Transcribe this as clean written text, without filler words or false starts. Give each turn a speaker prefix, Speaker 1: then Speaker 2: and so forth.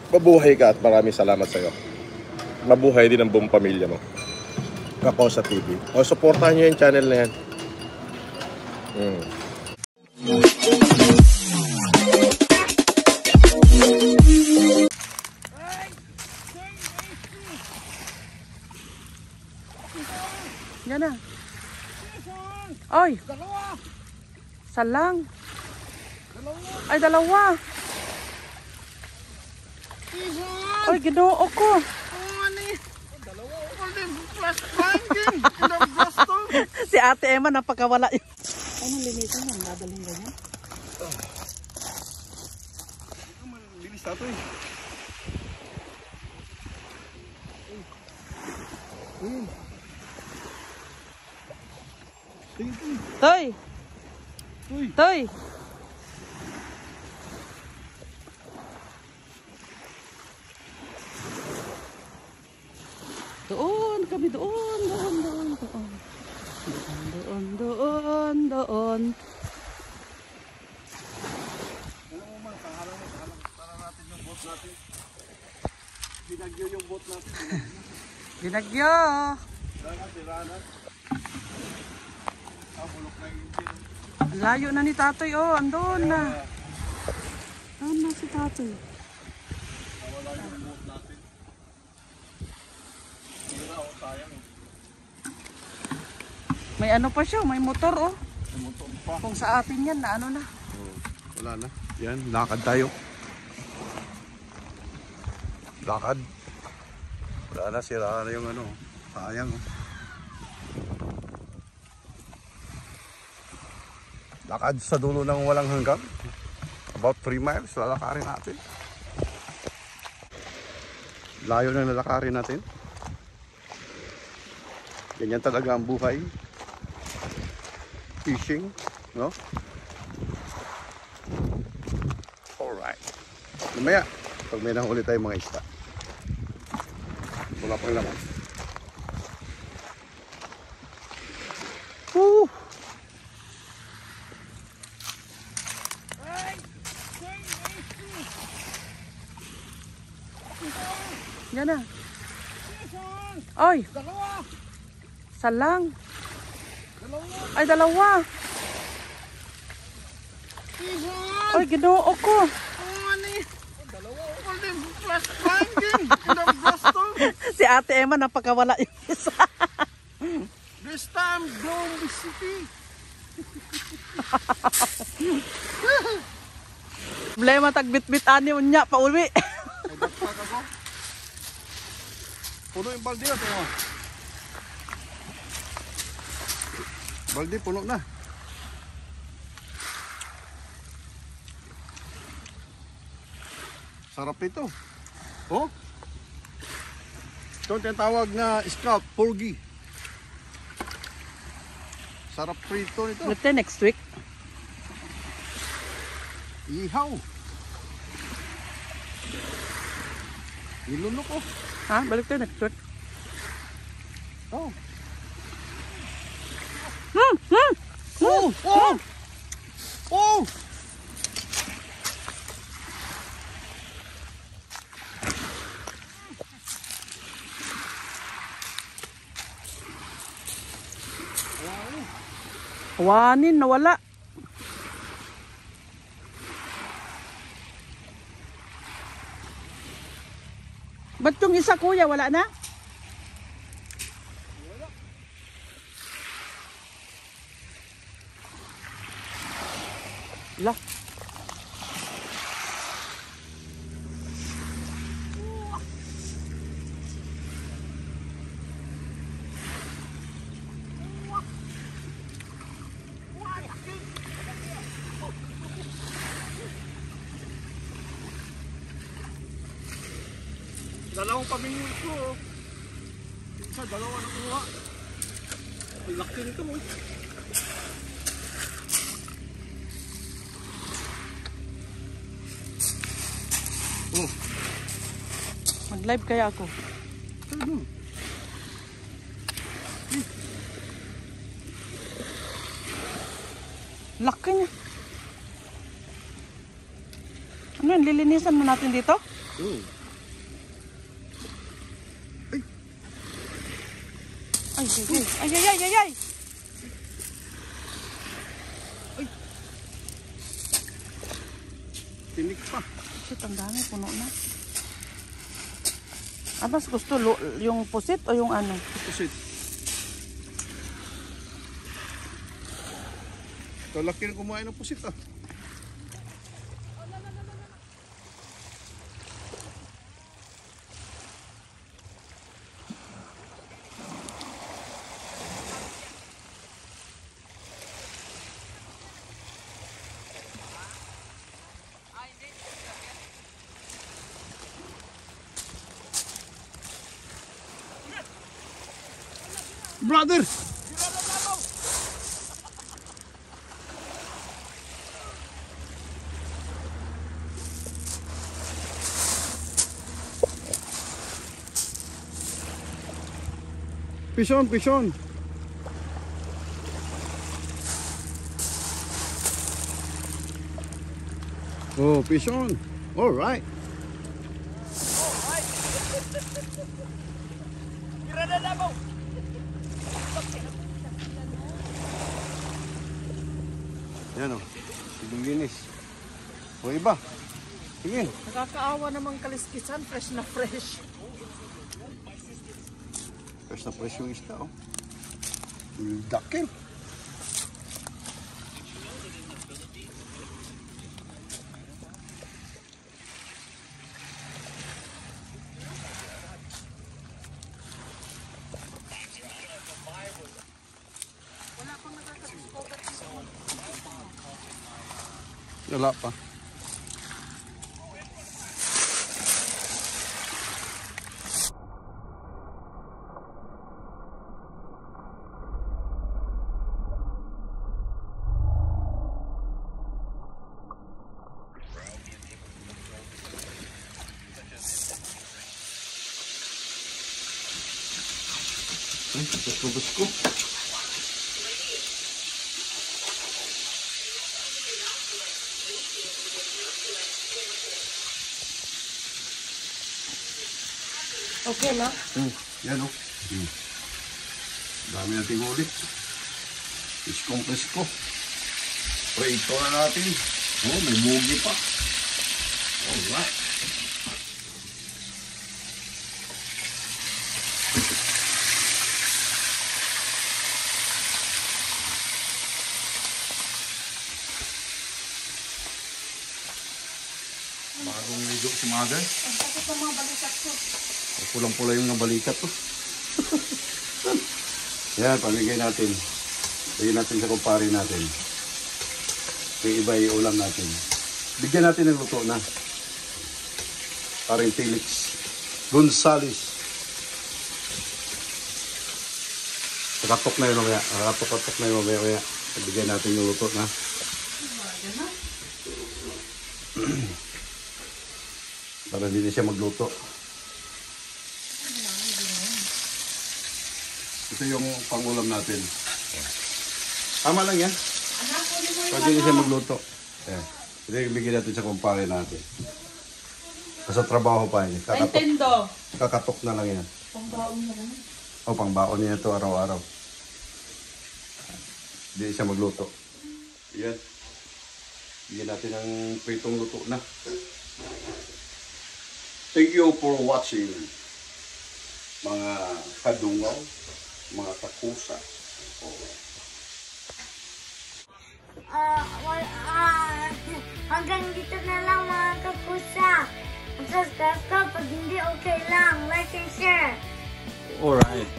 Speaker 1: Mabuhay ka at maraming salamat sa iyo. Mabuhay din ang buong pamilya mo. Kakosa TV. O, supportahan niyo yung channel na yan.
Speaker 2: Yan na. Oy! Salang. Ay, dalawa. Oy, ginoo ko. Si Ate Emma napakawala. Anong linisan yan? Dadalhin ba yan?
Speaker 1: Bilis na ito eh.
Speaker 2: Toy! Toy! Doon kami, doon.
Speaker 1: Binagyo yung boat natin.
Speaker 2: Binagyo. Layo na ni Tatoy, oh, andun na. Andun na si Tatoy.
Speaker 1: Nawala yung boat natin. Sira o, sayang.
Speaker 2: May ano pa siya, may motor, oh.
Speaker 1: May motor pa.
Speaker 2: Kung sa atin yan, na ano na.
Speaker 1: Wala na. Yan, lakad tayo. Lakad. Wala na, sira na yung ano. Sayang. Lakad sa dulo ng walang hanggan. About 3 miles, lalakarin natin. Layo na lalakarin natin. Ganyan talaga ang buhay. Fishing, no? Alright. Mamaya, pag may nahuli tayo mga isda. Wala pang laman. Woo!
Speaker 2: Yan na. Oy! Salang. Ay, dalawa. Oy, ginoo ko. Si Ate Emma napakawala yung isa.
Speaker 1: This time, blown the city.
Speaker 2: Problema tagbit-bitan niyo niya pa uwi.
Speaker 1: Puno yung balde na. Balde puno na. Sarap ito. Oh? Ito ang tinatawag na scalp, porgy. Sarap prito nito.
Speaker 2: Buti next week.
Speaker 1: Ihaw. Nilunok oh.
Speaker 2: Ha? Balik tayo next week.
Speaker 1: Oh.
Speaker 2: Oh!
Speaker 1: Oh! Oh!
Speaker 2: Wanin, nawala. Ba't yung isa kuya, wala na? Wala.
Speaker 1: Dalawang pamingwit ko. Isa, dalawa na kuha. Ang laki nito mo. Oh.
Speaker 2: Mag-live kaya ako. Laki niya. Ano yun, lilinisan mo natin dito? Ay, ay, ay, ay, ay, ay, ay.
Speaker 1: Tinik pa.
Speaker 2: Shit, ang dami, puno na. Ah, mas gusto yung pusit o yung ano?
Speaker 1: Pusit. Ito laki na kumain ng pusit ah. Brother! Pison, pison. Oh, pison. All right. Yan o, sigong linis. O iba, tingin.
Speaker 2: Nakakaawa namang kaliskisan, fresh na fresh.
Speaker 1: Fresh na fresh yung isda o. Dakil. Wala pa. Ay, tapos ko.
Speaker 2: Okay na?
Speaker 1: Yan o. Dami nating huli. Piskong pisko. Prito na natin. Oh, may bugi pa. Alright. Bagong ligo si Mother.
Speaker 2: Ang sakit ng mga balikat ko.
Speaker 1: Pulang-pula yung nabalikat to. Yan, pamigay natin. Bigyan natin sa kumpare natin. Yung iba yung ulam natin. Bigyan natin ng luto na. Paring Felix Gonzales. Nakatok na yun mamaya. Nakatok na yun mamaya. Bigyan natin yung luto na. Para hindi na siya magluto. Ito yung pangulam natin. Tama lang yan. Pwede na siya magluto. Ayan. Ito yung bigyan natin sa kumpare natin. Sa trabaho pa yun. Kakatok na lang yan.
Speaker 2: Pangbaon na lang.
Speaker 1: O, pangbaon niya ito araw-araw. Hindi siya magluto. Yan. Bigyan natin ng pritong luto na. Thank you for watching, mga kadungaw, mga kakusa.
Speaker 3: Hanggang dito na lang mga kakusa. Subscribe ka pag hindi okay lang. Like and share.
Speaker 1: Alright.